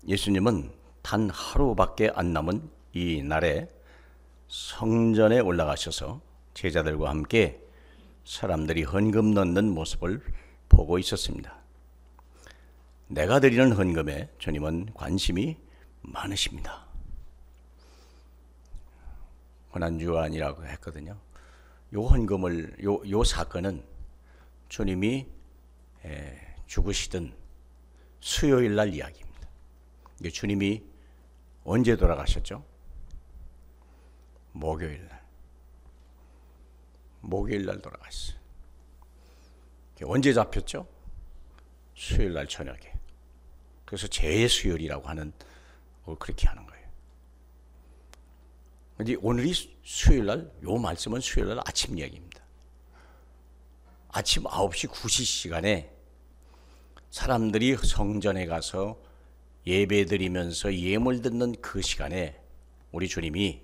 예수님은 단 하루밖에 안 남은 이 날에 성전에 올라가셔서 제자들과 함께 사람들이 헌금 넣는 모습을 보고 있었습니다. 내가 드리는 헌금에 주님은 관심이 많으십니다. 고난주간이라고 했거든요. 요 헌금을, 요 사건은 주님이 죽으시던 수요일 날 이야기입니다. 주님이 언제 돌아가셨죠? 목요일 날 돌아갔어요. 언제 잡혔죠? 수요일 날 저녁에. 그래서 재수요일이라고 하는 걸 그렇게 하는 거예요. 근데 오늘이 수요일 날, 요 말씀은 수요일 날 아침 이야기입니다. 아침 9시 9시 시간에 사람들이 성전에 가서 예배 드리면서 예물 듣는 그 시간에 우리 주님이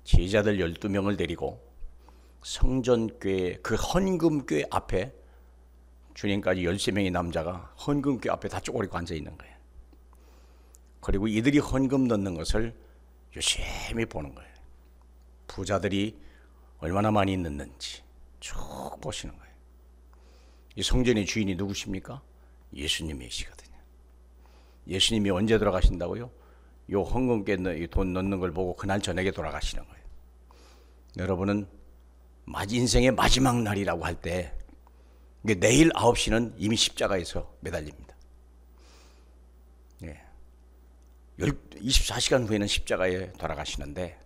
제자들 12명을 데리고 성전교회, 그 헌금교회 앞에 주님까지 13명의 남자가 헌금교회 앞에 다 쪼그리고 앉아 있는 거예요. 그리고 이들이 헌금 넣는 것을 유심히 보는 거예요. 부자들이 얼마나 많이 넣는지 쭉 보시는 거예요. 이 성전의 주인이 누구십니까? 예수님이시거든요. 예수님이 언제 돌아가신다고요? 요 헌금교회 돈 넣는 걸 보고 그날 저녁에 돌아가시는 거예요. 여러분은 인생의 마지막 날이라고 할 때 내일 9시는 이미 십자가에서 매달립니다. 24시간 후에는 십자가에 돌아가시는데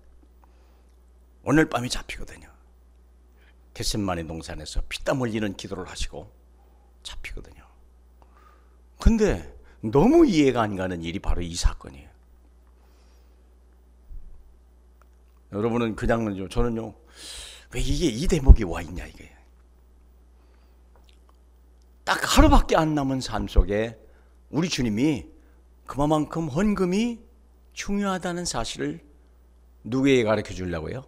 오늘 밤이 잡히거든요. 겟세마네 동산에서 피땀 흘리는 기도를 하시고 잡히거든요. 근데 너무 이해가 안 가는 일이 바로 이 사건이에요. 여러분은 그냥은요, 저는요, 왜 이게 이 대목이 와 있냐 이게. 딱 하루밖에 안 남은 삶 속에 우리 주님이 그만큼 헌금이 중요하다는 사실을 누구에게 가르쳐 주려고요?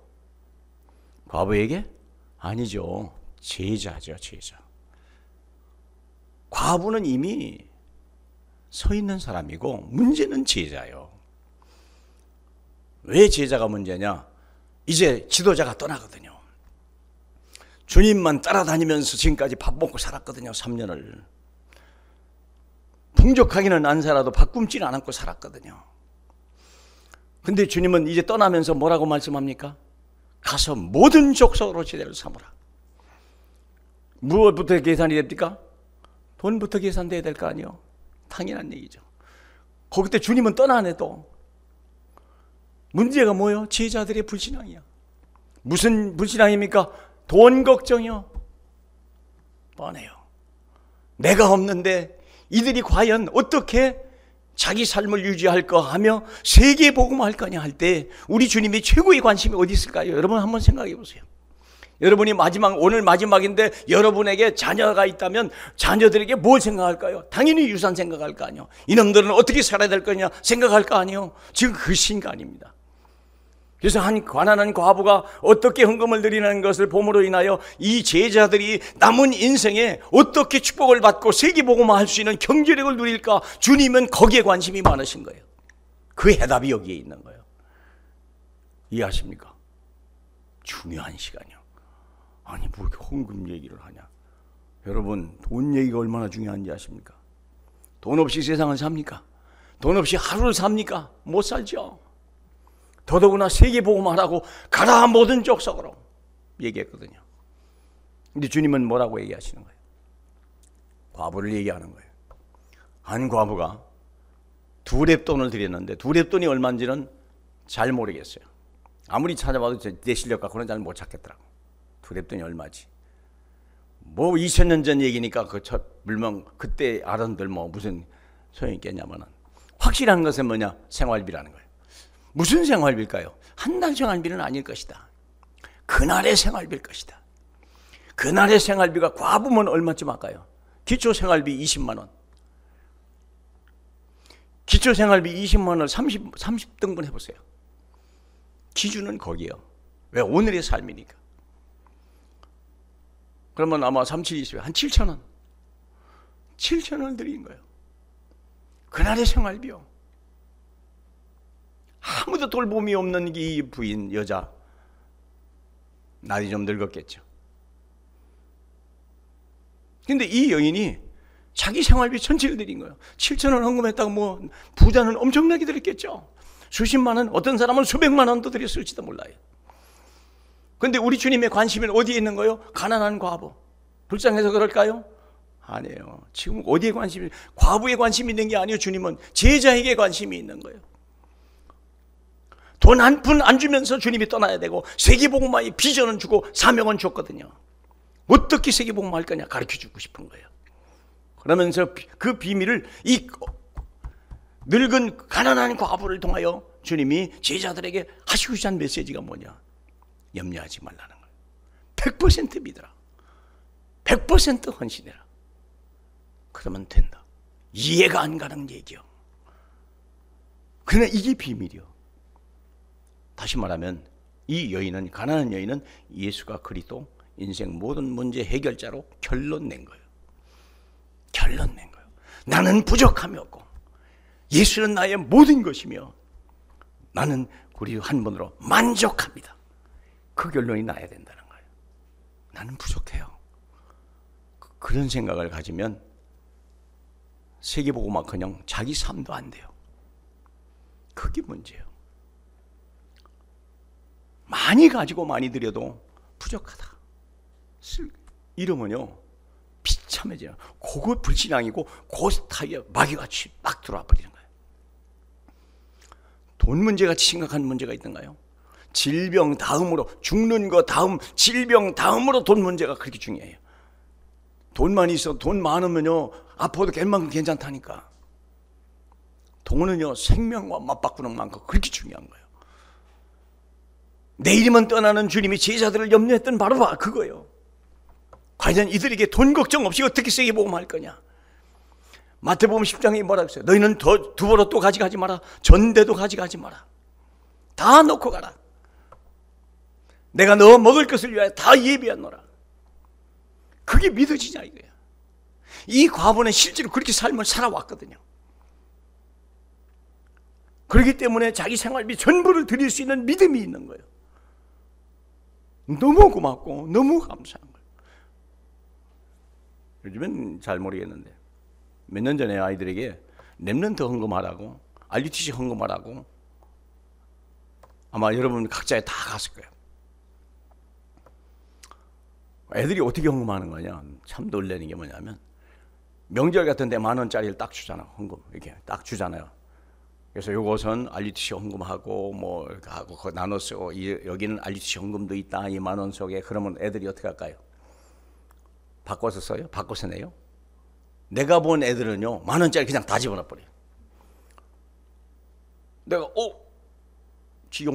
과부에게? 아니죠. 제자죠, 제자. 과부는 이미 서 있는 사람이고 문제는 제자예요. 왜 제자가 문제냐? 이제 지도자가 떠나거든요. 주님만 따라다니면서 지금까지 밥 먹고 살았거든요. 3년을. 풍족하기는 안 살아도 밥 굶지는 않고 살았거든요. 근데 주님은 이제 떠나면서 뭐라고 말씀합니까? 가서 모든 족속으로 제자를 삼으라. 무엇부터 계산이 됩니까? 돈부터 계산돼야 될 거 아니에요. 당연한 얘기죠. 거기 때 주님은 떠나네도 문제가 뭐예요? 제자들의 불신앙이야. 무슨 불신앙입니까? 돈 걱정이요. 뻔해요. 내가 없는데 이들이 과연 어떻게 자기 삶을 유지할까 하며 세계 복음할 거냐 할 때 우리 주님이 최고의 관심이 어디 있을까요? 여러분 한번 생각해 보세요. 여러분이 오늘 마지막인데 여러분에게 자녀가 있다면 자녀들에게 뭘 생각할까요? 당연히 유산 생각할 거 아니에요. 이놈들은 어떻게 살아야 될 거냐 생각할 거 아니에요. 지금 그 시간입니다. 그래서 한 가난한 과부가 어떻게 헌금을 드리는 것을 봄으로 인하여 이 제자들이 남은 인생에 어떻게 축복을 받고 세계복음화할 수 있는 경제력을 누릴까? 주님은 거기에 관심이 많으신 거예요. 그 해답이 여기에 있는 거예요. 이해하십니까? 중요한 시간이요. 아니 뭐 이렇게 헌금 얘기를 하냐. 여러분 돈 얘기가 얼마나 중요한지 아십니까? 돈 없이 세상을 삽니까? 돈 없이 하루를 삽니까? 못 살죠. 더더구나 세계복음하라고 가라 모든 족속으로 얘기했거든요. 근데 주님은 뭐라고 얘기하시는 거예요? 과부를 얘기하는 거예요. 한 과부가 2렙돈을 드렸는데 2렙돈이 얼마인지는 잘 모르겠어요. 아무리 찾아봐도 내 실력 갖고는 잘 못 찾겠더라고. 2렙돈이 얼마지? 뭐 2000년 전 얘기니까 물론 그때 알았는들 뭐 무슨 소용이 있겠냐면은 확실한 것은 뭐냐? 생활비라는 거예요. 무슨 생활비일까요? 한 달 생활비는 아닐 것이다. 그날의 생활비일 것이다. 그날의 생활비가 과부면 얼마쯤 할까요? 기초생활비 20만 원. 기초생활비 20만 원을 30등분 해보세요. 기준은 거기에요. 왜? 오늘의 삶이니까. 그러면 아마 3720에 한 7천 원. 7천 원을 드린 거예요. 그날의 생활비요. 아무도 돌봄이 없는 이 부인 여자, 나이 좀 늙었겠죠. 근데 이 여인이 자기 생활비 전체를 드린 거예요. 7,000원 헌금했다고 뭐 부자는 엄청나게 드렸겠죠. 수십만 원, 어떤 사람은 수백만 원도 드렸을지도 몰라요. 그런데 우리 주님의 관심은 어디에 있는 거예요? 가난한 과부. 불쌍해서 그럴까요? 아니에요. 지금 어디에 관심이, 과부에 관심이 있는 게 아니에요. 주님은 제자에게 관심이 있는 거예요. 돈 한 푼 안 주면서 주님이 떠나야 되고, 세계복음화의 비전은 주고 사명은 줬거든요. 어떻게 세계복음화 할 거냐 가르쳐 주고 싶은 거예요. 그러면서 그 비밀을 이 늙은 가난한 과부를 통하여 주님이 제자들에게 하시고자 한 메시지가 뭐냐? 염려하지 말라는 거예요. 100% 믿어라. 100% 헌신해라. 그러면 된다. 이해가 안 가는 얘기요. 그러나 이게 비밀이요. 다시 말하면 이 여인은, 가난한 여인은 예수가 그리스도 인생 모든 문제 해결자로 결론 낸 거예요. 결론 낸 거예요. 나는 부족함이 없고 예수는 나의 모든 것이며 나는 우리 한 분으로 만족합니다. 그 결론이 나야 된다는 거예요. 나는 부족해요. 그런 생각을 가지면 세계복음화커녕 자기 삶도 안 돼요. 그게 문제예요. 많이 가지고 많이 드려도 부족하다. 이러면요 비참해져요. 그거 불신앙이고 그 스타일에 마귀같이 막 들어와 버리는 거예요. 돈 문제같이 심각한 문제가 있던가요? 질병 다음으로, 죽는 거 다음, 질병 다음으로 돈 문제가 그렇게 중요해요. 돈만 있어, 돈 많으면요 아파도 웬만큼 괜찮다니까. 돈은요 생명과 맞바꾸는 만큼 그렇게 중요한 거예요. 내일이면 떠나는 주님이 제자들을 염려했던 바로 그거예요. 과연 이들에게 돈 걱정 없이 어떻게 세계복음할 거냐? 마태복음 10장에 뭐라고 했어요? 너희는 두보로또 가져가지 마라. 전대도 가져가지 마라. 다 놓고 가라. 내가 너 먹을 것을 위하여 다 예비하노라. 그게 믿어지냐 이거야. 이 과부는 실제로 그렇게 삶을 살아왔거든요. 그렇기 때문에 자기 생활비 전부를 드릴 수 있는 믿음이 있는 거예요. 너무 고맙고 너무 감사한 거예요. 요즘엔 잘 모르겠는데 몇 년 전에 아이들에게 렘넌트 헌금하라고, RUTC 헌금하라고, 아마 여러분 각자에 다 갔을 거예요. 애들이 어떻게 헌금하는 거냐, 참 놀라는 게 뭐냐면 명절 같은 데 10,000원짜리를 딱 주잖아. 헌금 이렇게 딱 주잖아요. 그래서 요것은 RUTC 헌금하고 뭐 이렇게 하고 그거 나눠 쓰고, 여기는 RUTC 헌금도 있다 이 10,000원 속에. 그러면 애들이 어떻게 할까요? 바꿔서 써요? 바꿔서 내요? 내가 본 애들은요 10,000원짜리 그냥 다 집어넣어 버려요. 내가 지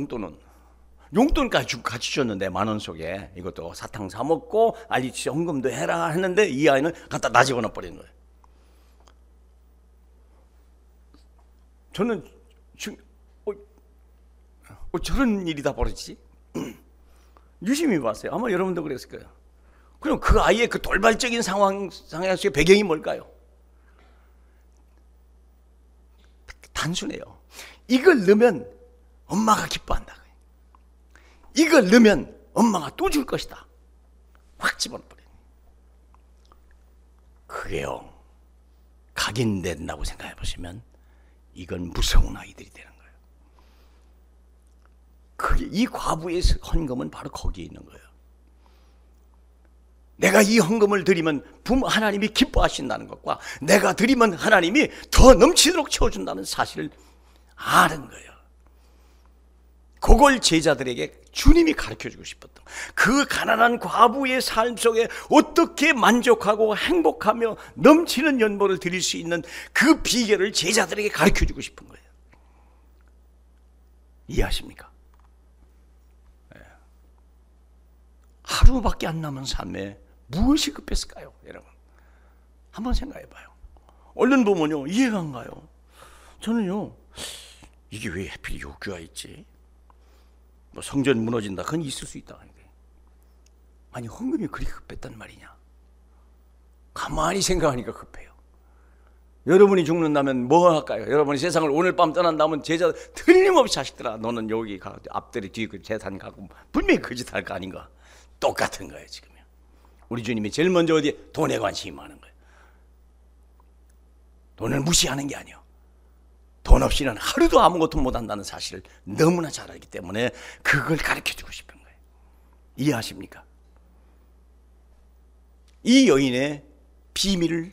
용돈까지 같이 줬는데 10,000원 속에 이것도 사탕 사 먹고 RUTC 헌금도 해라 했는데 이 아이는 갖다 다 집어넣어 버리는 거예요. 저는 저런 일이 다 벌어지지? 유심히 봤어요. 아마 여러분도 그랬을 거예요. 그럼 그 아이의 그 돌발적인 상황 속의 배경이 뭘까요? 단순해요. 이걸 넣으면 엄마가 기뻐한다. 이걸 넣으면 엄마가 또 줄 것이다. 확 집어넣어버려요. 그게요, 각인된다고 생각해 보시면 이건 무서운 아이들이 되는 거예요. 그게 이 과부의 헌금은 바로 거기에 있는 거예요. 내가 이 헌금을 드리면 하나님이 기뻐하신다는 것과 내가 드리면 하나님이 더 넘치도록 채워준다는 사실을 아는 거예요. 그걸 제자들에게 주님이 가르쳐주고 싶었던, 그 가난한 과부의 삶 속에 어떻게 만족하고 행복하며 넘치는 연보를 드릴 수 있는 그 비결을 제자들에게 가르쳐주고 싶은 거예요. 이해하십니까? 하루밖에 안 남은 삶에 무엇이 급했을까요? 여러분 한번 생각해 봐요. 얼른 보면요 이해가 안 가요. 저는요 이게 왜 하필 요구가 있지? 뭐 성전 무너진다, 그건 있을 수 있다. 아니 헌금이 그렇게 급했단 말이냐? 가만히 생각하니까 급해요. 여러분이 죽는다면 뭐 할까요? 여러분이 세상을 오늘 밤 떠난다면 제자 틀림없이 자식들아 너는 여기 가 앞들이 뒤 그 재산 가고 분명히 그 짓 할 거 아닌가? 똑같은 거예요 지금요. 우리 주님이 제일 먼저 어디에 돈에 관심이 많은 거예요. 돈을 무시하는 게 아니에요. 돈 없이는 하루도 아무것도 못한다는 사실을 너무나 잘 알기 때문에 그걸 가르쳐주고 싶은 거예요. 이해하십니까? 이 여인의 비밀을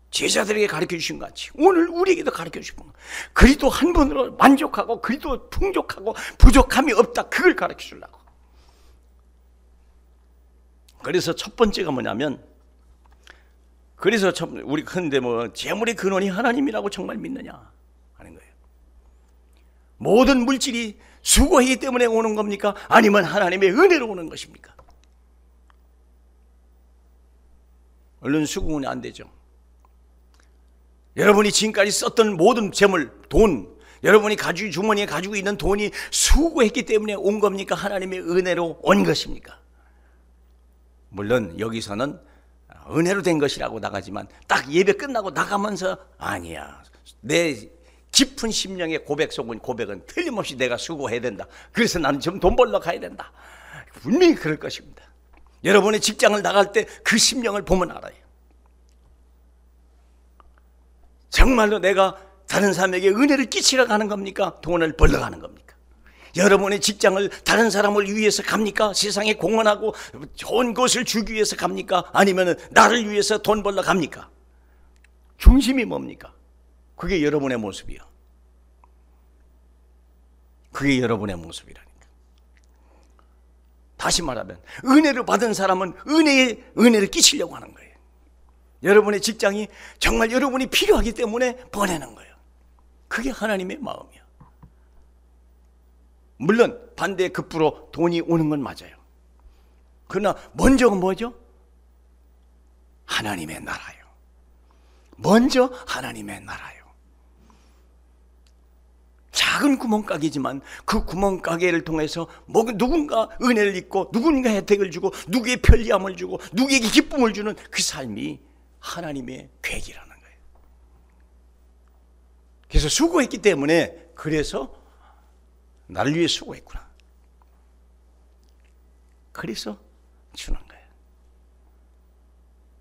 제자들에게 가르쳐 주신 것 같이 오늘 우리에게도 가르쳐 주신 거예요. 그리도 한 번으로 만족하고 그리도 풍족하고 부족함이 없다. 그걸 가르쳐 주려고. 그래서 첫 번째가 뭐냐면 그래서 우리 근데 뭐 재물의 근원이 하나님이라고 정말 믿느냐 하는 거예요. 모든 물질이 수고하기 때문에 오는 겁니까? 아니면 하나님의 은혜로 오는 것입니까? 얼른 수긍은 안 되죠. 여러분이 지금까지 썼던 모든 재물, 돈, 여러분이 주머니에 가지고 있는 돈이 수고했기 때문에 온 겁니까? 하나님의 은혜로 온 것입니까? 물론 여기서는 은혜로 된 것이라고 나가지만 딱 예배 끝나고 나가면서 아니야. 내 깊은 심령의 고백은 틀림없이 내가 수고해야 된다. 그래서 나는 좀 돈 벌러 가야 된다. 분명히 그럴 것입니다. 여러분의 직장을 나갈 때 그 심령을 보면 알아요. 정말로 내가 다른 사람에게 은혜를 끼치러 가는 겁니까? 돈을 벌러 가는 겁니까? 여러분의 직장을 다른 사람을 위해서 갑니까? 세상에 공헌하고 좋은 것을 주기 위해서 갑니까? 아니면 나를 위해서 돈 벌러 갑니까? 중심이 뭡니까? 그게 여러분의 모습이요. 그게 여러분의 모습이라니까. 다시 말하면 은혜를 받은 사람은 은혜를 끼치려고 하는 거예요. 여러분의 직장이 정말 여러분이 필요하기 때문에 보내는 거예요. 그게 하나님의 마음이야. 물론 반대에 급부로 돈이 오는 건 맞아요. 그러나 먼저가 뭐죠? 하나님의 나라요. 먼저 하나님의 나라요. 작은 구멍가게지만 그 구멍가게를 통해서 누군가 은혜를 입고 누군가 혜택을 주고 누구의 편리함을 주고 누구에게 기쁨을 주는 그 삶이 하나님의 계획이라는 거예요. 그래서 수고했기 때문에 그래서 나를 위해 수고했구나. 그래서 주는 거예요.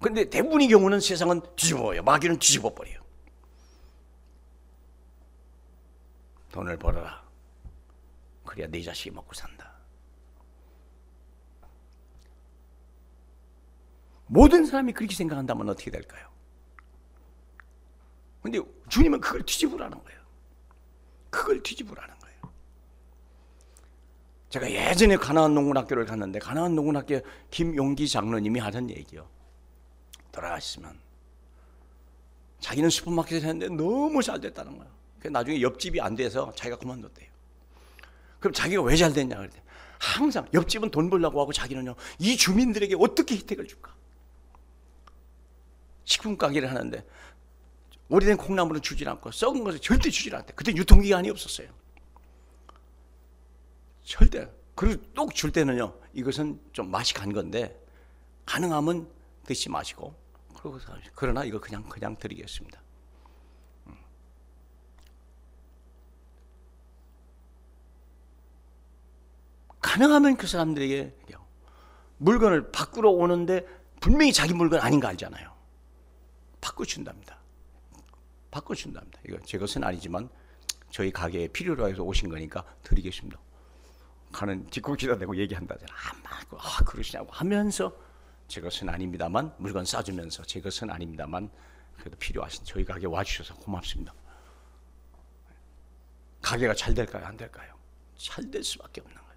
그런데 대부분의 경우는 세상은 뒤집어요. 마귀는 뒤집어버려요. 돈을 벌어라. 그래야 네 자식이 먹고 산다. 모든 사람이 그렇게 생각한다면 어떻게 될까요? 그런데 주님은 그걸 뒤집으라는 거예요. 그걸 뒤집으라는 거예요. 제가 예전에 가나안 농군학교를 갔는데 가나안 농군학교 김용기 장로님이 하던 얘기요. 돌아가시면 자기는 슈퍼마켓을 했는데 너무 잘 됐다는 거예요. 나중에 옆집이 안 돼서 자기가 그만뒀대요. 그럼 자기가 왜 잘 됐냐 그랬더니 항상 옆집은 돈 벌려고 하고 자기는요 이 주민들에게 어떻게 혜택을 줄까? 식품 가게를 하는데 오래된 콩나물은 주질 않고 썩은 것을 절대 주질 않대. 그때 유통기한이 없었어요. 절대. 그리고 또 줄 때는요 이것은 좀 맛이 간 건데 가능하면 드시지 마시고 그러나 이거 그냥 드리겠습니다. 가능하면 그 사람들에게 물건을 바꾸러 오는데 분명히 자기 물건 아닌 거 알잖아요. 바꿔준답니다. 바꿔준답니다. 이거 제 것은 아니지만 저희 가게에 필요로 해서 오신 거니까 드리겠습니다. 가는 뒷고기다 대고 얘기한다잖아. 그러시냐고 하면서 제 것은 아닙니다만 물건 싸주면서 제 것은 아닙니다만 그래도 필요하신 저희 가게 와주셔서 고맙습니다. 가게가 잘 될까요? 안 될까요? 잘 될 수밖에 없는 거예요.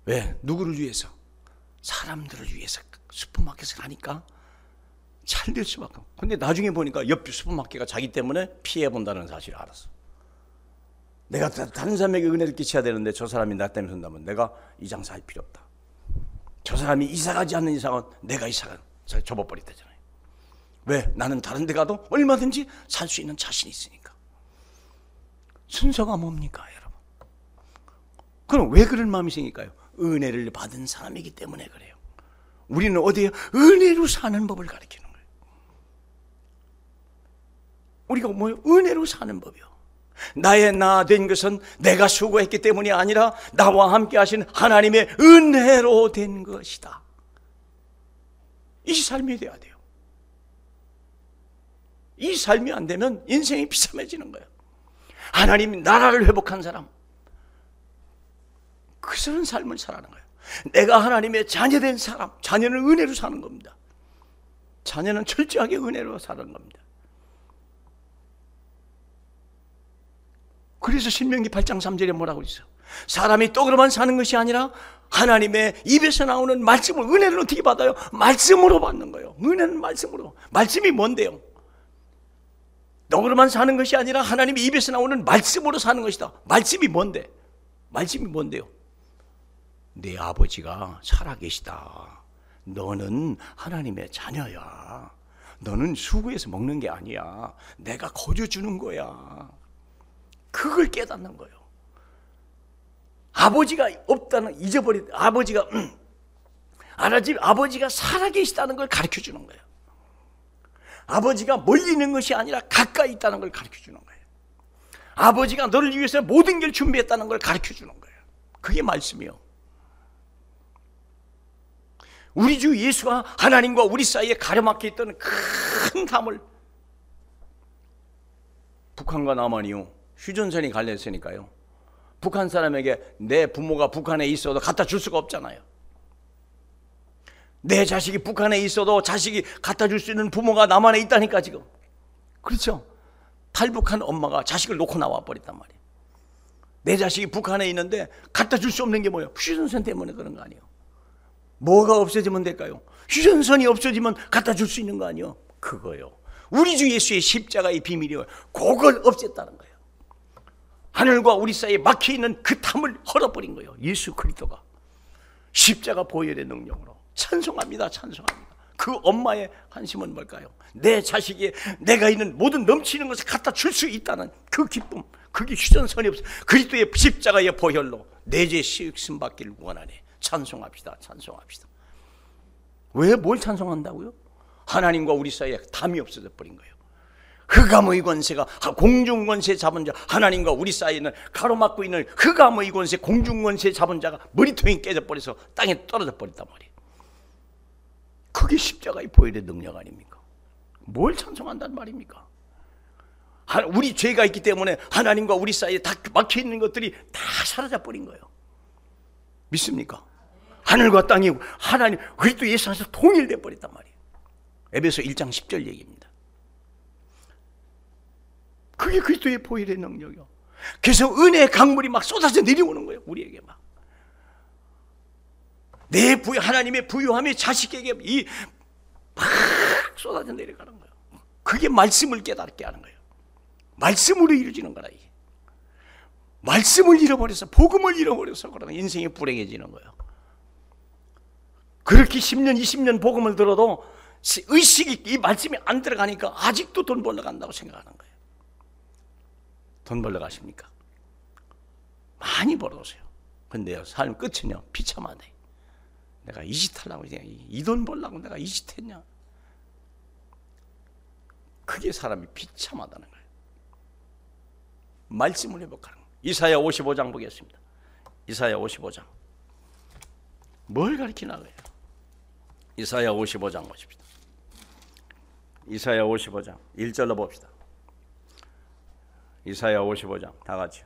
왜? 누구를 위해서? 사람들을 위해서 슈퍼마켓을 하니까 잘 될 수밖에 없어요. 근데 나중에 보니까 옆 슈퍼마켓가 자기 때문에 피해본다는 사실을 알았어. 내가 다른 사람에게 은혜를 끼쳐야 되는데 저 사람이 나 때문에 선다면 내가 이 장사할 필요 없다. 저 사람이 이사가지 않는 이상은 내가 이사가 접어버렸다잖아요. 왜? 나는 다른 데 가도 얼마든지 살 수 있는 자신이 있으니까. 순서가 뭡니까 여러분? 그럼 왜 그런 마음이 생길까요? 은혜를 받은 사람이기 때문에 그래요. 우리는 어디에 은혜로 사는 법을 가르치는 거예요. 우리가 뭐예요? 은혜로 사는 법이요. 나의 나 된 것은 내가 수고했기 때문이 아니라 나와 함께 하신 하나님의 은혜로 된 것이다. 이 삶이 돼야 돼요. 이 삶이 안 되면 인생이 비참해지는 거예요. 하나님이 나라를 회복한 사람, 그런 삶을 살아가는 거예요. 내가 하나님의 자녀된 사람, 자녀는 은혜로 사는 겁니다. 자녀는 철저하게 은혜로 사는 겁니다. 그래서 신명기 8장 3절에 뭐라고 있어? 사람이 떡으로만 사는 것이 아니라 하나님의 입에서 나오는 말씀을, 은혜를 어떻게 받아요? 말씀으로 받는 거예요. 은혜는 말씀으로. 말씀이 뭔데요? 떡으로만 사는 것이 아니라 하나님의 입에서 나오는 말씀으로 사는 것이다. 말씀이 뭔데? 말씀이 뭔데요? 내 아버지가 살아계시다. 너는 하나님의 자녀야. 너는 수고해서 먹는 게 아니야. 내가 거저주는 거야. 그걸 깨닫는 거예요. 아버지가 없다는, 잊어버린 아버지가 아버지가 살아계시다는 걸 가르쳐 주는 거예요. 아버지가 멀리 있는 것이 아니라 가까이 있다는 걸 가르쳐 주는 거예요. 아버지가 너를 위해서 모든 걸 준비했다는 걸 가르쳐 주는 거예요. 그게 말씀이요. 우리 주 예수가 하나님과 우리 사이에 가려막혀 있던 큰 담을, 북한과 남한이요, 휴전선이 갈렸으니까요, 북한 사람에게 내 부모가 북한에 있어도 갖다 줄 수가 없잖아요. 내 자식이 북한에 있어도 자식이 갖다 줄 수 있는 부모가 남한에 있다니까 지금. 그렇죠? 탈북한 엄마가 자식을 놓고 나와 버렸단 말이에요. 내 자식이 북한에 있는데 갖다 줄 수 없는 게 뭐예요? 휴전선 때문에 그런 거 아니에요. 뭐가 없어지면 될까요? 휴전선이 없어지면 갖다 줄 수 있는 거 아니에요? 그거요. 우리 주 예수의 십자가의 비밀이요. 그걸 없앴다는 거예요. 하늘과 우리 사이에 막혀있는 그 탐을 헐어버린 거예요. 예수 그리스도가 십자가 보혈의 능력으로. 찬송합니다. 찬송합니다. 그 엄마의 한심은 뭘까요? 내 자식이 내가 있는 모든 넘치는 것을 갖다 줄 수 있다는 그 기쁨. 그게 휴전선이 없어. 그리스도의 십자가의 보혈로 내 죄 씻음 받기를 원하네. 찬송합시다. 찬송합시다. 왜 뭘 찬송한다고요? 하나님과 우리 사이에 담이 없어져 버린 거예요. 흑암의 권세가, 공중권세 잡은 자, 하나님과 우리 사이에는 가로막고 있는 흑암의 권세, 공중권세 잡은 자가 머리통이 깨져버려서 땅에 떨어져 버렸단 말이에요. 그게 십자가의 보혈의 능력 아닙니까? 뭘 찬송한단 말입니까? 우리 죄가 있기 때문에 하나님과 우리 사이에 다 막혀있는 것들이 다 사라져 버린 거예요. 믿습니까? 하늘과 땅이 하나님 그리스도 예수 안에서 통일돼 버렸단 말이에요. 에베소 1장 10절 얘기입니다. 그게 그리스도의 보혈의 능력이요. 그래서 은혜의 강물이 막 쏟아져 내려오는 거예요. 우리에게 막. 내 부유, 하나님의 부유함이 자식에게 막 쏟아져 내려가는 거예요. 그게 말씀을 깨닫게 하는 거예요. 말씀으로 이루어지는 거라. 이게. 말씀을 잃어버려서, 복음을 잃어버려서 그러면 인생이 불행해지는 거예요. 그렇게 10년, 20년 복음을 들어도 의식이, 이 말씀이 안 들어가니까 아직도 돈 벌러 간다고 생각하는 거예요. 돈 벌러 가십니까? 많이 벌어오세요. 근데요, 삶 끝은요, 비참하네. 내가 이 짓 하려고, 이 돈 벌려고 내가 이 짓 했냐? 그게 사람이 비참하다는 거예요. 말씀을 회복하는 거예요. 이사야 55장 보겠습니다. 이사야 55장. 뭘 가르치나 거예요? 이사야 55장 보십시다. 이사야 55장 1절로 봅시다. 이사야 55장 다 같이요.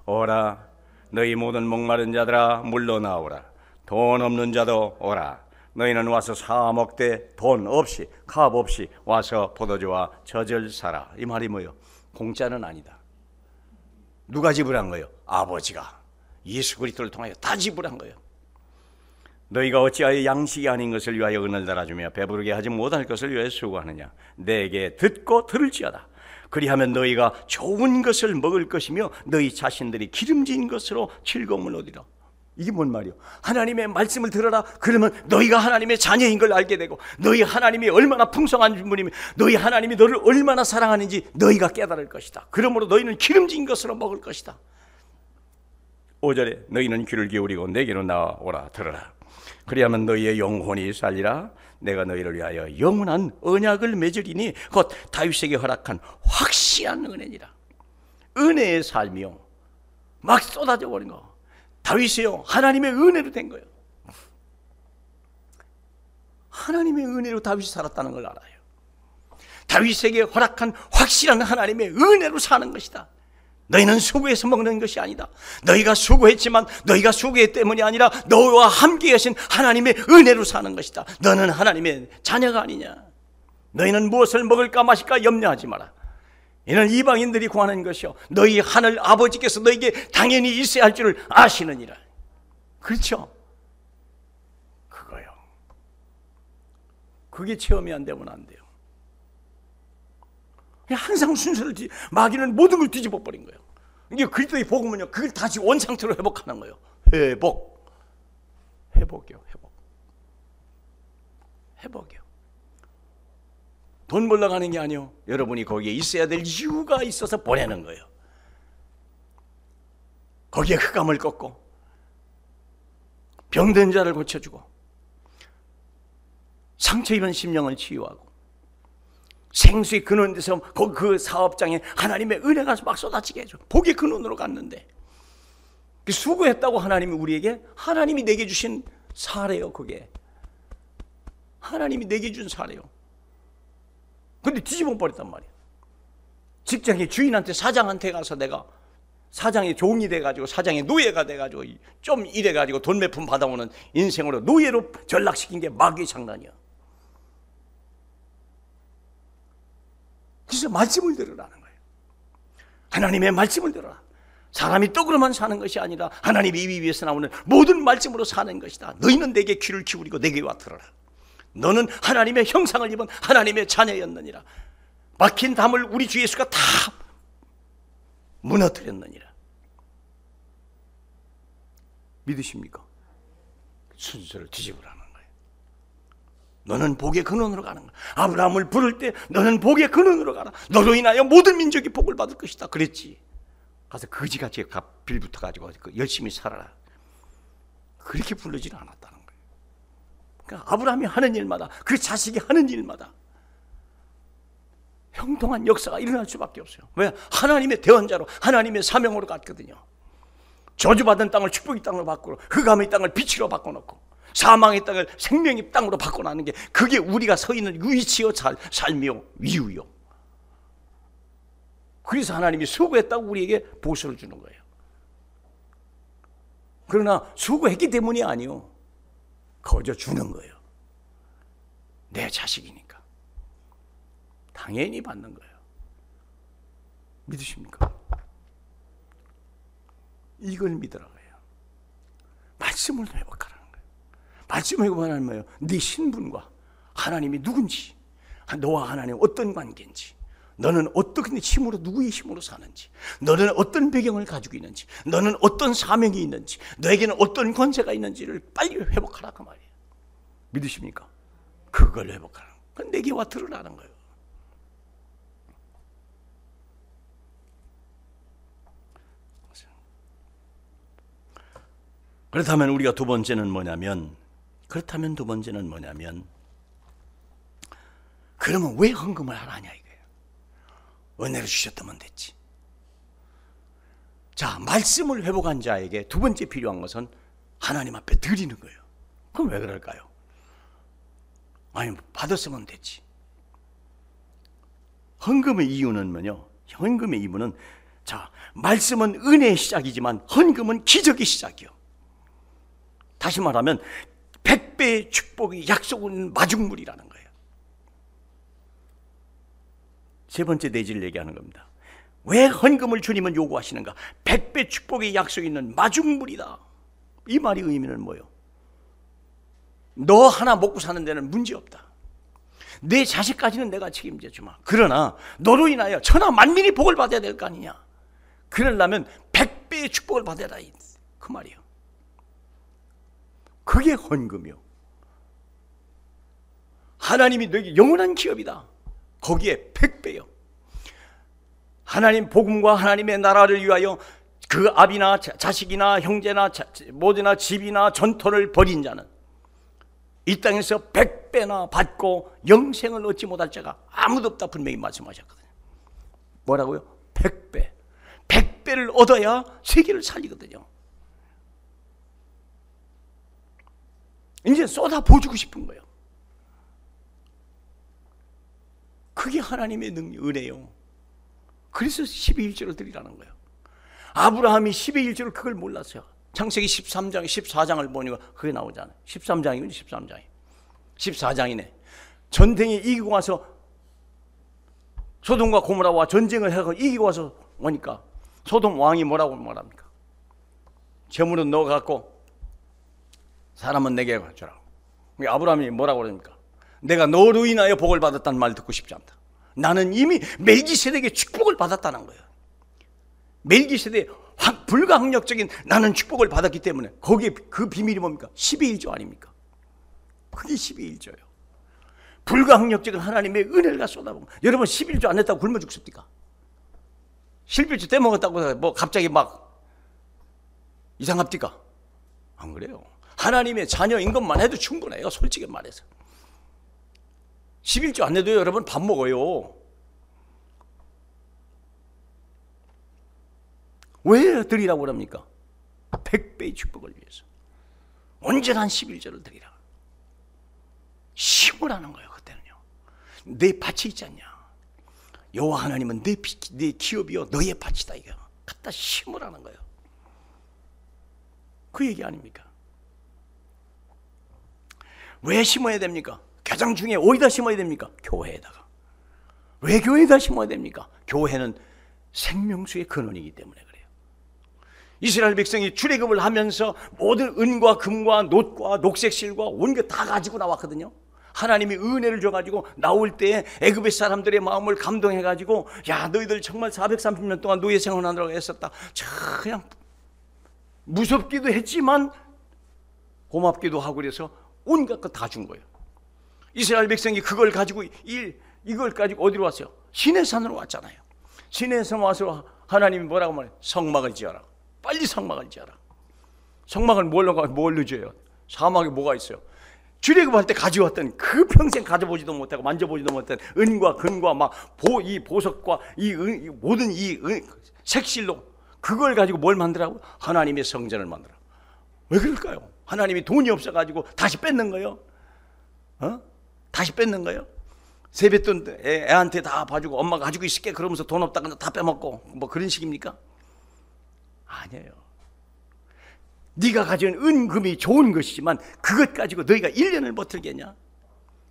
오라 너희 모든 목마른 자들아 물러나오라. 돈 없는 자도 오라. 너희는 와서 사 먹되 돈 없이 값 없이 와서 포도주와 젖을 사라. 이 말이 뭐예요? 공짜는 아니다. 누가 지불한 거예요? 아버지가 예수 그리스도를 통하여 다 지불한 거예요. 너희가 어찌하여 양식이 아닌 것을 위하여 은을 달아주며 배부르게 하지 못할 것을 위하여 수고하느냐? 내게 듣고 들을지어다. 그리하면 너희가 좋은 것을 먹을 것이며 너희 자신들이 기름진 것으로 즐거움을 얻으리라. 이게 뭔 말이요? 하나님의 말씀을 들어라. 그러면 너희가 하나님의 자녀인 걸 알게 되고, 너희 하나님이 얼마나 풍성한 분이며 너희 하나님이 너를 얼마나 사랑하는지 너희가 깨달을 것이다. 그러므로 너희는 기름진 것으로 먹을 것이다. 5절에 너희는 귀를 기울이고 내게로 나오라 들어라. 그리하면 너희의 영혼이 살리라. 내가 너희를 위하여 영원한 언약을 맺으리니 곧 다윗에게 허락한 확실한 은혜니라. 은혜의 삶이요, 막 쏟아져 버린 거. 다윗이요, 하나님의 은혜로 된 거예요. 하나님의 은혜로 다윗이 살았다는 걸 알아요. 다윗에게 허락한 확실한 하나님의 은혜로 사는 것이다. 너희는 수고해서 먹는 것이 아니다. 너희가 수고했지만 너희가 수고했기 때문이 아니라 너와 함께 하신 하나님의 은혜로 사는 것이다. 너는 하나님의 자녀가 아니냐. 너희는 무엇을 먹을까 마실까 염려하지 마라. 이는 이방인들이 구하는 것이요, 너희 하늘 아버지께서 너희에게 당연히 있어야 할 줄을 아시느니라. 그렇죠? 그거요. 그게 체험이 안 되면 안 돼요. 항상 순서를 마귀는 모든 걸 뒤집어 버린 거예요. 이게 그리스도의 복음은요, 그걸 다시 원상태로 회복하는 거예요. 회복이요. 돈 벌러 가는 게 아니요, 여러분이 거기에 있어야 될 이유가 있어서 보내는 거예요. 거기에 흑암을 꺾고 병든 자를 고쳐주고 상처 입은 심령을 치유하고 생수의 근원에서 그 사업장에 하나님의 은혜가 막 쏟아지게 해줘. 복의 근원으로 갔는데 수고했다고 하나님이 우리에게, 하나님이 내게 주신 사례요. 그게 하나님이 내게 준 사례요. 근데 뒤집어 버렸단 말이야. 직장의 주인한테, 사장한테 가서 내가 사장의 종이 돼가지고, 사장의 노예가 돼가지고 좀 이래가지고 돈 몇 푼 받아오는 인생으로 노예로 전락시킨 게 마귀의 장난이야. 그래서 말씀을 들으라는 거예요. 하나님의 말씀을 들어라. 사람이 떡으로만 사는 것이 아니라 하나님의 입 위에서 나오는 모든 말씀으로 사는 것이다. 너희는 내게 귀를 기울이고 내게 와 들어라. 너는 하나님의 형상을 입은 하나님의 자녀였느니라. 막힌 담을 우리 주 예수가 다 무너뜨렸느니라. 믿으십니까? 순서를 뒤집으라는 거예요. 너는 복의 근원으로 가는 거야. 아브라함을 부를 때 너는 복의 근원으로 가라. 너로 인하여 모든 민족이 복을 받을 것이다 그랬지. 가서 거지같이 빌붙어가지고 열심히 살아라. 그렇게 부르지는 않았다는 거예요. 그러니까 아브라함이 하는 일마다, 그 자식이 하는 일마다 형통한 역사가 일어날 수밖에 없어요. 왜? 하나님의 대언자로, 하나님의 사명으로 갔거든요. 저주받은 땅을 축복의 땅으로 바꾸고, 흑암의 땅을 빛으로 바꿔놓고, 사망의 땅을 생명의 땅으로 바꿔놓는 게, 그게 우리가 서 있는 위치요, 삶이요, 이유요. 그래서 하나님이 수고했다고 우리에게 보수를 주는 거예요. 그러나 수고했기 때문이 아니요, 거저 주는 거예요. 내 자식이니까 당연히 받는 거예요. 믿으십니까? 이걸 믿으라고요. 말씀을 회복하라는 거예요. 말씀을 회복하는 뭐예요? 네 신분과 하나님이 누군지, 너와 하나님 어떤 관계인지, 너는 어떻게 힘으로, 누구의 힘으로 사는지, 너는 어떤 배경을 가지고 있는지, 너는 어떤 사명이 있는지, 너에게는 어떤 권세가 있는지를 빨리 회복하라 그 말이에요. 믿으십니까? 그걸 회복하라. 그건 내게 와 들으라는 거예요. 그렇다면 우리가 두 번째는 뭐냐면, 그러면 왜 헌금을 하라냐 이거예요. 은혜를 주셨다면 됐지. 자, 말씀을 회복한 자에게 두 번째 필요한 것은 하나님 앞에 드리는 거예요. 그럼 왜 그럴까요? 아니, 받았으면 됐지. 헌금의 이유는 뭐냐? 헌금의 이유는, 자, 말씀은 은혜의 시작이지만 헌금은 기적의 시작이요. 다시 말하면 100배의 축복의 약속은 마중물이라는 거예요. 세 번째 내지를 얘기하는 겁니다. 왜 헌금을 주님은 요구하시는가? 100배 축복의 약속이 있는 마중물이다. 이 말의 의미는 뭐예요? 너 하나 먹고 사는 데는 문제없다. 내 자식까지는 내가 책임져 주마. 그러나 너로 인하여 천하 만민이 복을 받아야 될 거 아니냐. 그러려면 100배의 축복을 받아라, 그 말이에요. 그게 헌금이요. 하나님이 너에게 영원한 기업이다. 거기에 100배요. 하나님 복음과 하나님의 나라를 위하여 그 아비나 자식이나 형제나 모두나 집이나 전토를 벌인 자는 이 땅에서 100배 100배나 받고 영생을 얻지 못할 자가 아무도 없다 분명히 말씀하셨거든요. 뭐라고요? 100배. 100배를 얻어야 세계를 살리거든요. 이제 쏟아 부어주고 싶은 거예요. 그게 하나님의 은혜요. 그래서 12일조를 드리라는 거예요. 아브라함이 12일조를 그걸 몰랐어요. 창세기 13장, 14장을 보니까 그게 나오잖아요. 13장이군요, 13장이. 14장이네. 전쟁에 이기고 와서 소돔과 고모라와 전쟁을 해서 이기고 와서 오니까 소돔 왕이 뭐라고 말합니까? 재물은 너 갖고 사람은 내게 주라. 아브라함이 뭐라고 그럽니까? 내가 너로 인하여 복을 받았다는 말 듣고 싶지 않다. 나는 이미 멜기세덱의 축복을 받았다는 거예요. 멜기세덱 불가항력적인 나는 축복을 받았기 때문에 거기에 그 비밀이 뭡니까? 12일조 아닙니까? 그게 12일조예요. 불가항력적인 하나님의 은혜가 쏟아보고. 여러분 11조 안 했다고 굶어 죽습니까? 11조 떼먹었다고 뭐 갑자기 막 이상합니까? 안 그래요. 하나님의 자녀인 것만 해도 충분해요. 솔직히 말해서 11조 안 해도 여러분 밥 먹어요. 왜 드리라고 그럽니까? 100배의 축복을 위해서 온전한 11조를 드리라. 심으라는 거예요. 그때는요. 내 밭이 있지 않냐. 여호와 하나님은 내 기업이요 너의 밭이다. 이거 갖다 심으라는 거예요. 그 얘기 아닙니까? 왜 심어야 됩니까? 가장 중에 어디다 심어야 됩니까? 교회에다가. 왜 교회에다 심어야 됩니까? 교회는 생명수의 근원이기 때문에 그래요. 이스라엘 백성이 출애굽을 하면서 모든 은과 금과 놋과 녹색실과 온 것 다 가지고 나왔거든요. 하나님이 은혜를 줘가지고 나올 때 애굽의 사람들의 마음을 감동해가지고 야 너희들 정말 430년 동안 노예 생활하느라고 애썼다. 그냥 무섭기도 했지만 고맙기도 하고 그래서 온갖 것 다 준 거예요. 이스라엘 백성이 그걸 가지고 이걸 가지고 어디로 왔어요? 시내산으로 왔잖아요. 시내산 와서 하나님이 뭐라고 말해요? 성막을 지어라. 빨리 성막을 지어라. 성막을 뭘로 지어요? 사막에 뭐가 있어요? 출애굽할 때 가져왔던 그 평생 가져보지도 못하고 만져보지도 못한 은과 금과 막 이 보석과 모든 이 색실로 그걸 가지고 뭘 만들라고? 하나님의 성전을 만들어. 왜 그럴까요? 하나님이 돈이 없어가지고 다시 뺏는 거예요. 다시 뺏는 거예요. 세뱃돈 애한테 다 봐주고 엄마가 가지고 있을게 그러면서 돈 없다고 다 빼먹고 뭐 그런 식입니까? 아니에요. 네가 가진 은금이 좋은 것이지만 그것 가지고 너희가 1년을 버틸겠냐?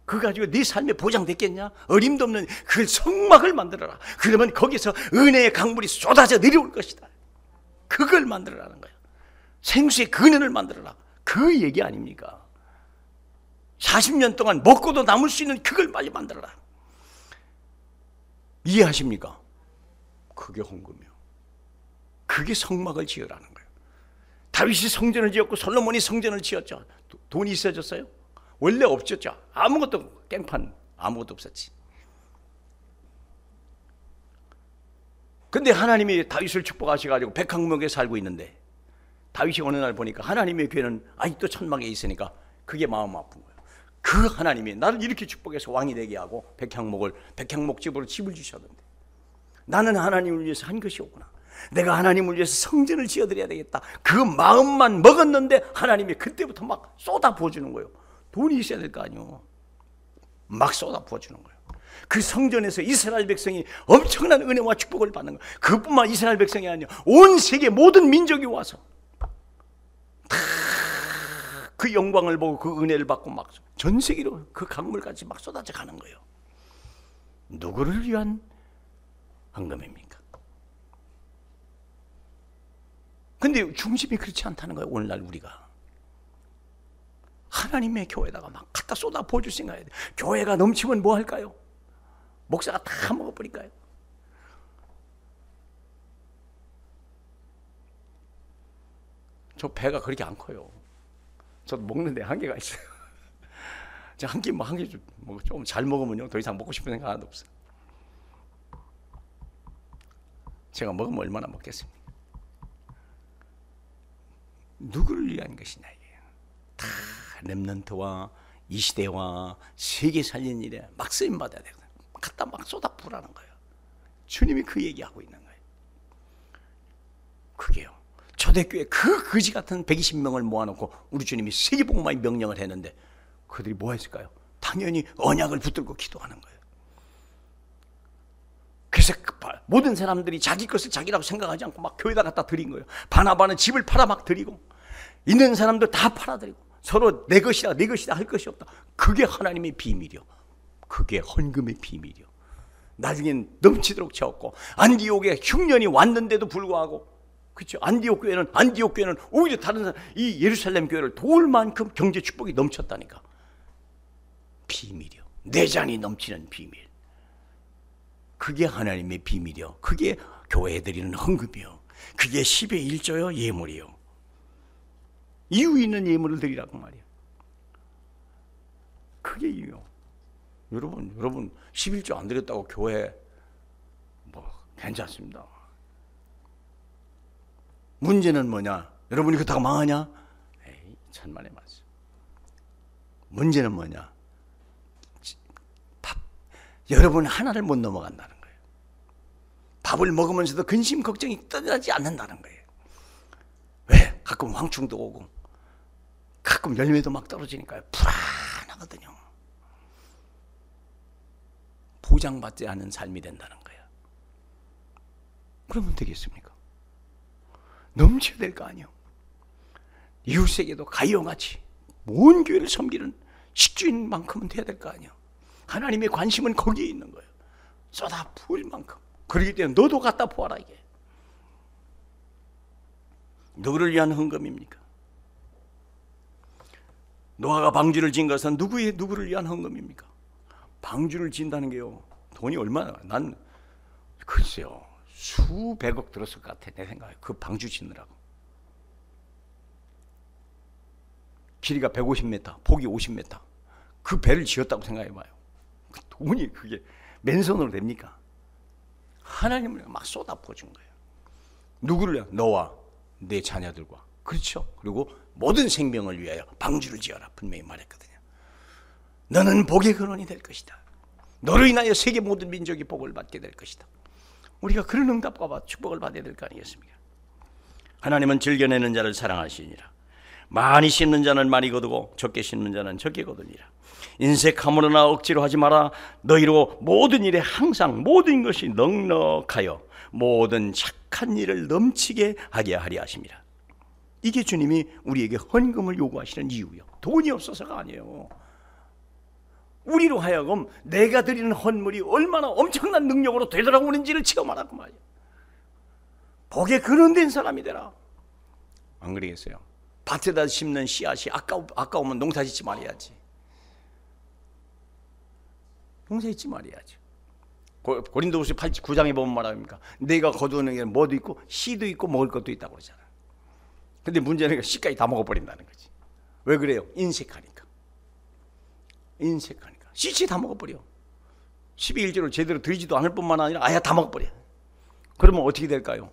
그거 가지고 네 삶에 보장됐겠냐? 어림도 없는 그 성막을 만들어라. 그러면 거기서 은혜의 강물이 쏟아져 내려올 것이다. 그걸 만들어라는 거예요. 생수의 근원을 만들어라. 그 얘기 아닙니까? 40년 동안 먹고도 남을 수 있는 그걸 빨리 만들어라. 이해하십니까? 그게 헌금이요. 그게 성막을 지으라는 거예요. 다윗이 성전을 지었고 솔로몬이 성전을 지었죠. 돈이 있어졌어요? 원래 없었죠. 아무것도 깽판 아무것도 없었지. 근데 하나님이 다윗을 축복하셔가지고 백항목에 살고 있는데 다윗이 어느 날 보니까 하나님의 괴는 아직도 천막에 있으니까 그게 마음 아픈 거예요. 그 하나님이 나를 이렇게 축복해서 왕이 되게 하고 백향목집으로 집을 주셨는데 나는 하나님을 위해서 한 것이 없구나. 내가 하나님을 위해서 성전을 지어드려야 되겠다. 그 마음만 먹었는데 하나님이 그때부터 막 쏟아 부어주는 거예요. 돈이 있어야 될 거 아니에요. 막 쏟아 부어주는 거예요. 그 성전에서 이스라엘 백성이 엄청난 은혜와 축복을 받는 거예요. 그뿐만 이스라엘 백성이 아니에요. 온 세계 모든 민족이 와서 다 그 영광을 보고 그 은혜를 받고 막 전 세계로 그 강물까지 막 쏟아져 가는 거예요. 누구를 위한 헌금입니까? 근데 중심이 그렇지 않다는 거예요. 오늘날 우리가 하나님의 교회에다가 막 갖다 쏟아 부어줄 생각해야 돼요. 교회가 넘치면 뭐 할까요? 목사가 다 먹어버릴까요? 저 배가 그렇게 안 커요. 저도 먹는데 한계가 있어요. 저 한 끼 좀 잘 먹으면요 더 이상 먹고 싶은 생각 하나도 없어요. 제가 먹으면 얼마나 먹겠습니까? 누구를 위한 것이냐 이게 다 렘넌트와 이 시대와 세계 살리는 일에 막 쓰임 받아야 되거든. 갖다 막 쏟아 부으라는 거예요. 주님이 그 얘기하고 있는 거예요. 그게요. 초대교회 그 거지 같은 120명을 모아놓고 우리 주님이 세계복음화의 명령을 했는데 그들이 뭐 했을까요? 당연히 언약을 붙들고 기도하는 거예요. 그래서 모든 사람들이 자기 것을 자기라고 생각하지 않고 막 교회에다 갖다 드린 거예요. 바나바는 집을 팔아 막 드리고 있는 사람들 다 팔아드리고 서로 내 것이다 내 것이다 할 것이 없다. 그게 하나님의 비밀이요. 그게 헌금의 비밀이요. 나중엔 넘치도록 채웠고 안디옥에 흉년이 왔는데도 불구하고 그렇죠. 안디옥 교회는 오히려 다른 사람 이 예루살렘 교회를 도울 만큼 경제 축복이 넘쳤다니까. 비밀이요. 내장이 넘치는 비밀. 그게 하나님의 비밀이요. 그게 교회에 드리는 헌금이요. 그게 10의 1조요 예물이요. 이유 있는 예물을 드리라고 말이에요. 그게 이유요. 여러분 11조 안 드렸다고 교회 뭐 괜찮습니다. 문제는 뭐냐? 여러분이 그렇다고 망하냐? 에이, 천만의 말씀. 문제는 뭐냐? 여러분 하나를 못 넘어간다는 거예요. 밥을 먹으면서도 근심 걱정이 떠나지 않는다는 거예요. 왜? 가끔 황충도 오고 가끔 열매도 막 떨어지니까요. 불안하거든요. 보장받지 않은 삶이 된다는 거예요. 그러면 되겠습니까? 넘쳐야 될 거 아니에요. 이웃에게도 가이오같이 온 교회를 섬기는 식주인만큼은 돼야 될 거 아니에요. 하나님의 관심은 거기에 있는 거예요. 쏟아 부을 만큼. 그렇기 때문에 너도 갖다 부어라 이게. 누구를 위한 헌금입니까? 노아가 방주를 진 것은 누구를 위한 헌금입니까? 방주를 진다는 게요. 돈이 얼마나 난 글쎄요. 수백억 들었을 것 같아 내 생각에. 그 방주 짓느라고. 길이가 150m, 폭이 50m. 그 배를 지었다고 생각해봐요. 그 돈이 그게 맨손으로 됩니까? 하나님을 막 쏟아부어준 거예요. 누구를? 너와 내 자녀들과. 그렇죠. 그리고 모든 생명을 위하여 방주를 지어라 분명히 말했거든요. 너는 복의 근원이 될 것이다. 너로 인하여 세계 모든 민족이 복을 받게 될 것이다. 우리가 그런 응답과 축복을 받아야 될 거 아니겠습니까? 하나님은 즐겨내는 자를 사랑하시니라. 많이 씻는 자는 많이 거두고 적게 씻는 자는 적게 거두니라. 인색함으로나 억지로 하지 마라. 너희로 모든 일에 항상 모든 것이 넉넉하여 모든 착한 일을 넘치게 하게 하리 하심이라. 이게 주님이 우리에게 헌금을 요구하시는 이유요. 돈이 없어서가 아니에요. 우리로 하여금 내가 드리는 헌물이 얼마나 엄청난 능력으로 되돌아오는지를 체험하라고 말이에요. 복에 근원된 사람이 되라. 안 그러겠어요? 밭에다 심는 씨앗이 아까우면 농사 짓지 말아야지. 농사 짓지 말아야지. 고린도후서 9장에 보면 말합니까? 내가 거두는 게 뭐도 있고 씨도 있고 먹을 것도 있다고 그러잖아. 근데 문제는 씨까지 다 먹어버린다는 거지. 왜 그래요? 인색하니까. 씨씨 다 먹어버려. 12일째로 제대로 드리지도 않을 뿐만 아니라 아예 다 먹어버려. 그러면 어떻게 될까요?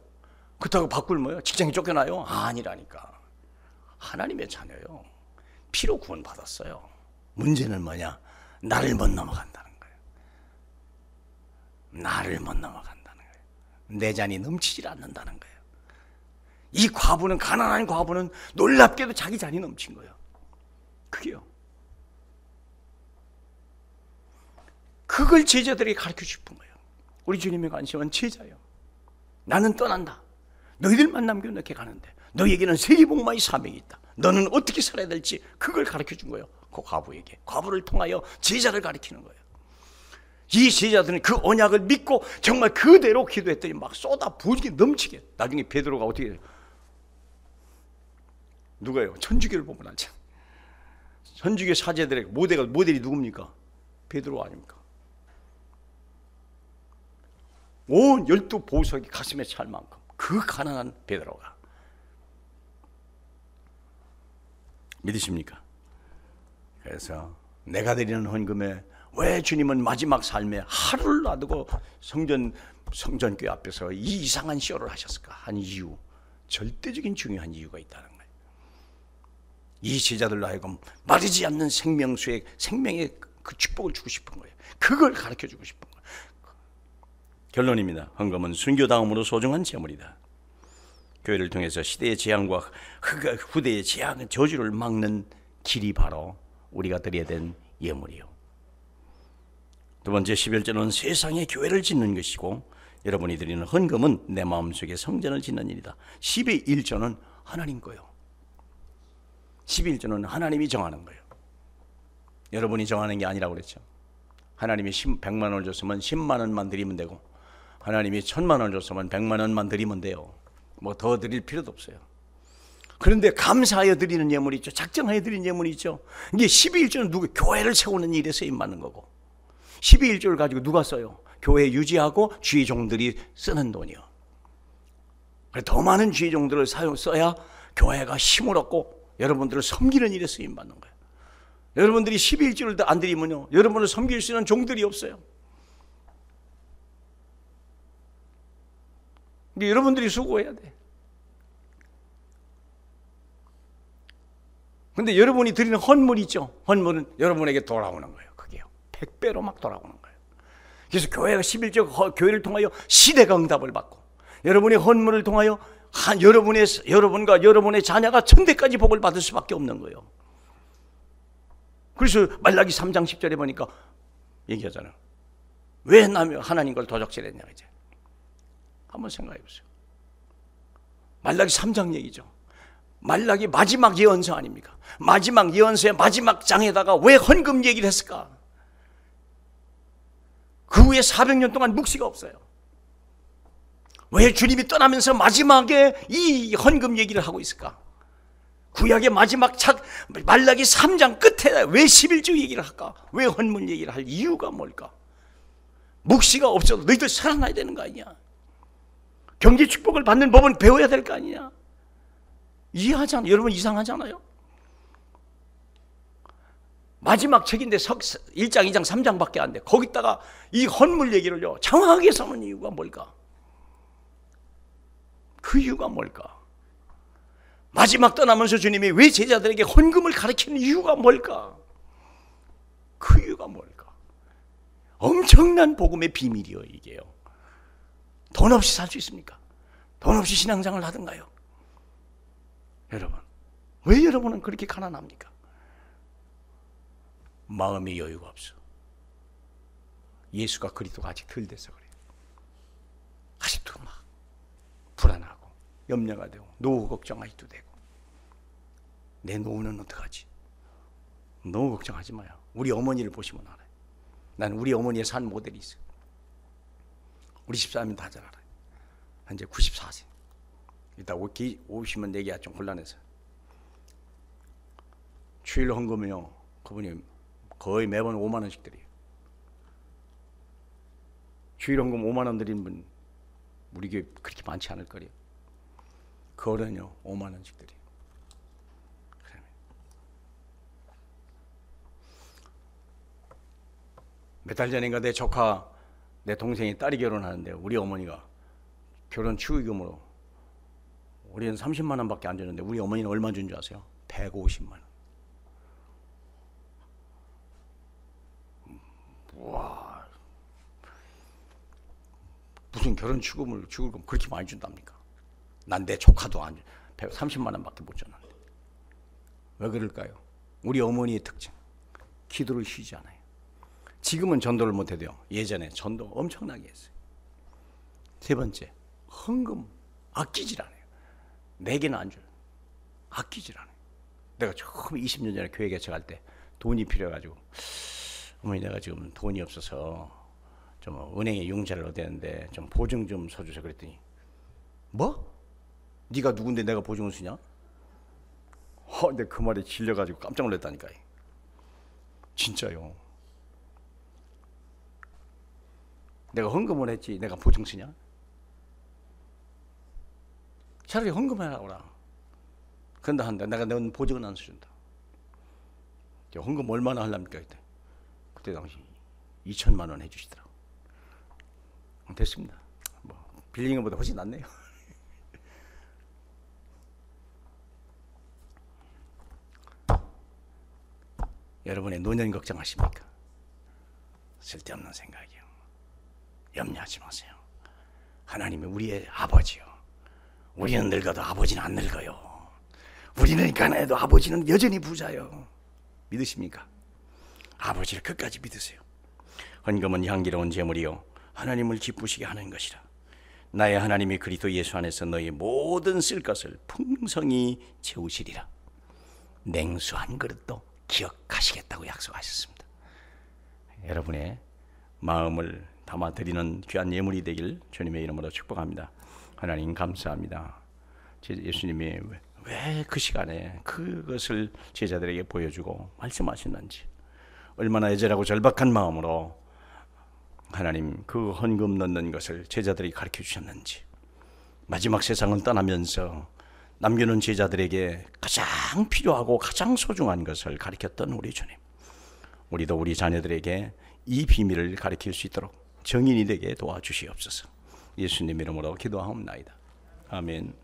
그렇다고 바꿀 뭐요? 직장에 쫓겨나요? 아니라니까. 하나님의 자녀요. 피로 구원받았어요. 문제는 뭐냐? 나를 못 넘어간다는 거예요. 나를 못 넘어간다는 거예요. 내 잔이 넘치질 않는다는 거예요. 이 과부는, 가난한 과부는 놀랍게도 자기 잔이 넘친 거예요. 그게요. 그걸 제자들에게 가르쳐 싶은 거예요. 우리 주님의 관심은 제자예요. 나는 떠난다. 너희들만 남겨놓게 가는데 너희에게는 세계복음화의 사명이 있다. 너는 어떻게 살아야 될지 그걸 가르쳐 준 거예요. 그 과부에게. 과부를 통하여 제자를 가르치는 거예요. 이 제자들은 그 언약을 믿고 정말 그대로 기도했더니 막 쏟아 부으게 넘치게. 나중에 베드로가 어떻게 해요? 누가요? 천주교를 보면 알죠. 천주교 사제들의 모델이 누굽니까? 베드로 아닙니까? 온 12보석이 가슴에 찰 만큼 그 가난한 베드로가. 믿으십니까? 그래서 내가 드리는 헌금에 왜 주님은 마지막 삶에 하루를 놔두고 성전교회 앞에서 이 이상한 쇼를 하셨을까? 한 이유, 절대적인 중요한 이유가 있다는 거예요. 이 제자들로 하여금 마르지 않는 생명수의 생명의 그 축복을 주고 싶은 거예요. 그걸 가르쳐 주고 싶은 거예요. 결론입니다. 헌금은 순교다음으로 소중한 재물이다. 교회를 통해서 시대의 재앙과 후대의 재앙, 저주를 막는 길이 바로 우리가 드려야 된 예물이요. 두 번째, 11조는 세상의 교회를 짓는 것이고, 여러분이 드리는 헌금은 내 마음속에 성전을 짓는 일이다. 11조는 하나님 거요. 11조는 하나님이 정하는 거예요. 여러분이 정하는 게 아니라고 그랬죠. 하나님이 100만 원을 줬으면 10만 원만 드리면 되고, 하나님이 1000만 원을 줬으면 100만 원만 드리면 돼요. 뭐 더 드릴 필요도 없어요. 그런데 감사하여 드리는 예물이 있죠. 작정하여 드리는 예물이 있죠. 이게 12일조는 누구? 교회를 세우는 일에 쓰임받는 거고, 12일조를 가지고 누가 써요? 교회 유지하고 주의 종들이 쓰는 돈이요. 더 많은 주의 종들을 써야 교회가 힘을 얻고 여러분들을 섬기는 일에 쓰임받는 거예요. 여러분들이 12일조를 안 드리면요, 여러분을 섬길 수 있는 종들이 없어요. 근데 여러분들이 수고해야 돼. 근데 여러분이 드리는 헌물이 있죠. 헌물은 여러분에게 돌아오는 거예요. 그게요. 100배로 막 돌아오는 거예요. 그래서 교회가 11조 교회를 통하여 시대가 응답을 받고, 여러분의 헌물을 통하여 여러분과 여러분의 자녀가 천대까지 복을 받을 수밖에 없는 거예요. 그래서 말라기 3장 10절에 보니까 얘기하잖아요. 왜 남이 하나님 걸 도적질했냐 이제. 한번 생각해 보세요. 말라기 3장 얘기죠. 말라기 마지막 예언서 아닙니까? 마지막 예언서의 마지막 장에다가 왜 헌금 얘기를 했을까? 그 후에 400년 동안 묵시가 없어요. 왜 주님이 떠나면서 마지막에 이 헌금 얘기를 하고 있을까? 구약의 마지막 말라기 3장 끝에 왜 11조 얘기를 할까? 왜 헌물 얘기를 할 이유가 뭘까? 묵시가 없어도 너희들 살아나야 되는 거 아니냐? 경제 축복을 받는 법은 배워야 될 거 아니냐? 이해하잖아요. 여러분 이상하잖아요. 마지막 책인데 1장, 2장, 3장밖에 안 돼. 거기다가 이 헌물 얘기를요 장황하게 써놓은 이유가 뭘까? 그 이유가 뭘까? 마지막 떠나면서 주님이 왜 제자들에게 헌금을 가르치는 이유가 뭘까? 그 이유가 뭘까? 엄청난 복음의 비밀이요 이게요. 돈 없이 살 수 있습니까? 돈 없이 신앙생활을 하든가요? 여러분, 왜 여러분은 그렇게 가난합니까? 마음의 여유가 없어. 예수가 그리스도가 아직 덜 돼서 그래요. 아직도 막 불안하고 염려가 되고 노후 걱정하기도 되고, 내 노후는 어떡하지? 노후 걱정하지 마요. 우리 어머니를 보시면 알아요. 난 우리 어머니의 산 모델이 있어요. 우리 집사람이 다 잘 알아요. 현재 94세. 이따 오시면 얘기가 좀 곤란해서. 주일 헌금은요, 그분이 거의 매번 5만 원씩 드려요. 주일 헌금 5만 원 드리는 분 우리 교회 그렇게 많지 않을 거예요. 그 어른요 5만 원씩 드려요. 몇 달 전인가 내 동생이 딸이 결혼하는데 우리 어머니가 결혼 축의금으로, 우리는 30만 원밖에 안 주는데 우리 어머니는 얼마 준 줄 아세요? 150만 원. 와, 무슨 결혼 축의금 그렇게 많이 준답니까? 난 내 조카도 안 줘. 130만 원밖에 못 줬는데. 왜 그럴까요? 우리 어머니의 특징, 기도를 쉬지 않아요. 지금은 전도를 못 해도요, 예전에 전도 엄청나게 했어요. 세 번째, 헌금 아끼질 않아요. 내게는 안 줘요. 아끼질 않아요. 내가 처음 20년 전에 교회 개척할 때 돈이 필요해가지고, 어머니 내가 지금 돈이 없어서 좀 은행에 융자를 얻어야 되는데 좀 보증 좀 서주세요 그랬더니, 뭐? 네가 누군데 내가 보증을 쓰냐? 근데 그 말에 질려가지고 깜짝 놀랐다니까요. 진짜요. 내가 헌금을 했지 내가 보증 쓰냐? 차라리 헌금해라오라. 그런다 한다. 내가 넌 보증은 안 써준다. 헌금 얼마나 하려니까 그때 당시 2천만 원 해주시더라고. 됐습니다. 뭐 빌리는 것보다 훨씬 낫네요. 여러분의 노년 걱정하십니까? 쓸데없는 생각이요. 염려하지 마세요. 하나님은 우리의 아버지요. 우리는 늙어도 아버지는 안 늙어요. 우리는 가난해도 아버지는 여전히 부자요. 믿으십니까? 아버지를 끝까지 믿으세요. 헌금은 향기로운 제물이요 하나님을 기쁘시게 하는 것이라. 나의 하나님이 그리스도 예수 안에서 너희 모든 쓸 것을 풍성히 채우시리라. 냉수 한 그릇도 기억하시겠다고 약속하셨습니다. 여러분의 마음을 담아드리는 귀한 예물이 되길 주님의 이름으로 축복합니다. 하나님 감사합니다. 예수님이 왜 그 시간에 그것을 제자들에게 보여주고 말씀하셨는지, 얼마나 애절하고 절박한 마음으로 하나님 그 헌금 넣는 것을 제자들이 가르쳐 주셨는지, 마지막 세상을 떠나면서 남겨놓은 제자들에게 가장 필요하고 가장 소중한 것을 가르쳤던 우리 주님, 우리도 우리 자녀들에게 이 비밀을 가르칠 수 있도록 정인이 되게 도와주시옵소서. 예수님 이름으로 기도하옵나이다. 아멘.